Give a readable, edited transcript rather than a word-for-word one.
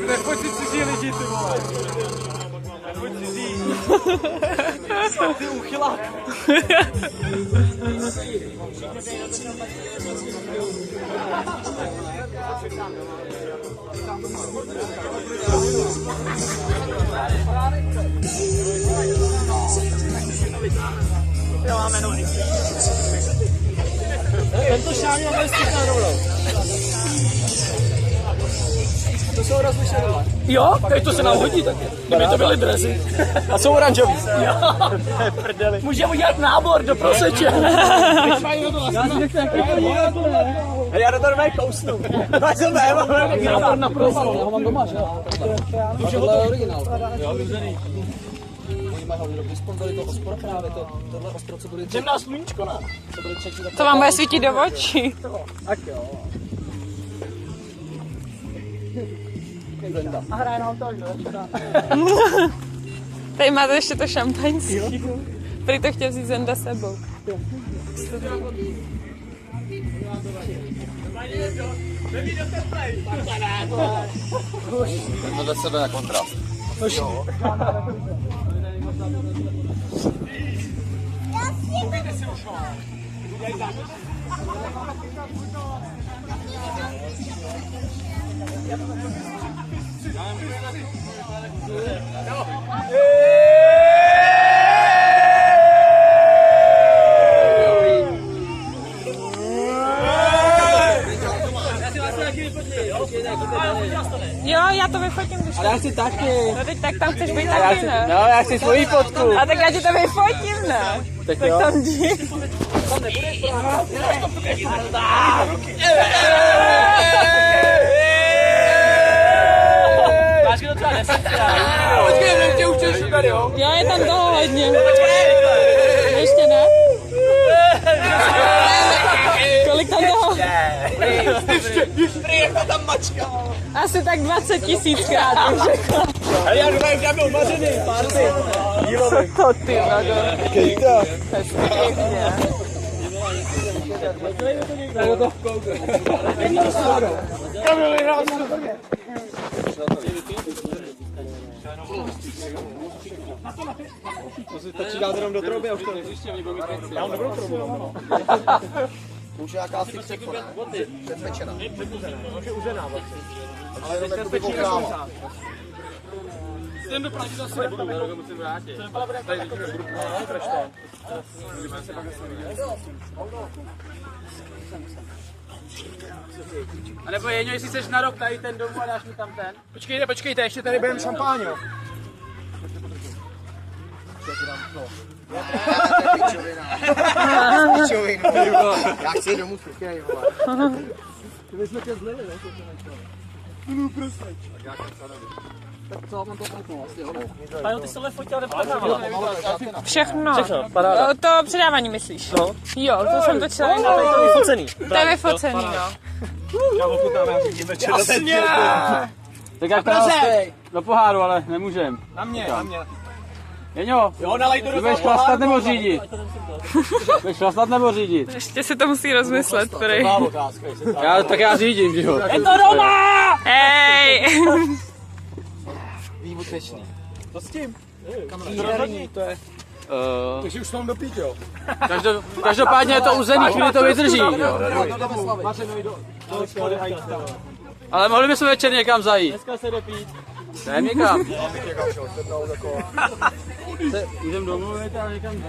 Nepojď si cizí lidi, ty vole. Nepojď cizí. Ty uchylák. Jo, máme nohy. Tento šáň má vestičná rovnou. To jsou rozlišené. Jo, teď to se nám hodí taky. Kdyby to byly drezy. A jsou oranžový. Jo. Prdeli. Můžeme udělat nábor do proseče. Já do toho normálně kousnu. Máš to mé, nábor na prosel. Já ho mám doma, že jo? Tohle je originál. Jo, vyzený. Oni mají hodně dobrý sponzory toho hospoda právě. Tohle ostro, co bude... Temná sluníčko, ne? To vám bude svítit do očí. Tak jo. A hraje nám to až do večera. Tady máte ještě to šampaňský. Prý to chtěl vzít Zenda sebou. Jdeme do sebe na kontrast. Jo, já to vyfotím, když Ale já chci taky. no teď tak tam chceš být taky, ne? No, já chci svoji fotku. A tak já ti to vyfotím, ne? Tak Tak jo. tam jdi. Vážky to třeba 10. Počkej, tě už těžší tady, jo? Jo, je tam toho hodně. Ještě ne? Kolik tam toho? Ještě tam mačka. Asi tak 20 000krát bych řekla. Ale já doufám, že byl mařený, párty. Co to ty, Vago? Kejta. Hezky pěkně. Kamil vyhrál. To si stačí dát jenom do trouby a už to neříště, oni budou mít věci. Já mám dobrou troubu. To už je jakási překona. Předpečená. Už je uzená vlastně. Ale jenom jakoby ochráma. Jdem do Prahy zase nebudu, já musím vrátit. Tady nebudu, proč to? A nebo Jeňo, jestli jsi na rok tady ten domů a dáš mi tam ten. Počkejte, ještě tady budeme šampáň, jo. Já chci domů spěchej, vole. My jsme tě zlili, jo? No prostě. Tak co, mám to fouknout vlastně, jo? Pájo, ty jsi tohle fotil, nebo Všechno. paráda. To předávání myslíš? No. Jo, to jsem točila. To je vyfocený. To je vyfocený, no. Jasně! Tak jak to do poháru, ale nemůžem. Na mě. Jeňo, Jo, nalej to do budeš chlastat nebo řídit? Budeš chlastat nebo řídit? Ještě si to musí rozmyslet, prý. Tak já řídím, že jo? Je to doma! Hej! Výjimečný. Co s tím? Rozhodní, to je. Takže už to mám dopít, jo? Každopádně je to uzený, chvíli to vydrží, jo? Ale mohli bychom večer někam zajít. Dneska se dopít. Ne, někam. Abych někam šel, sednout jako... Jdem domů, ale někam.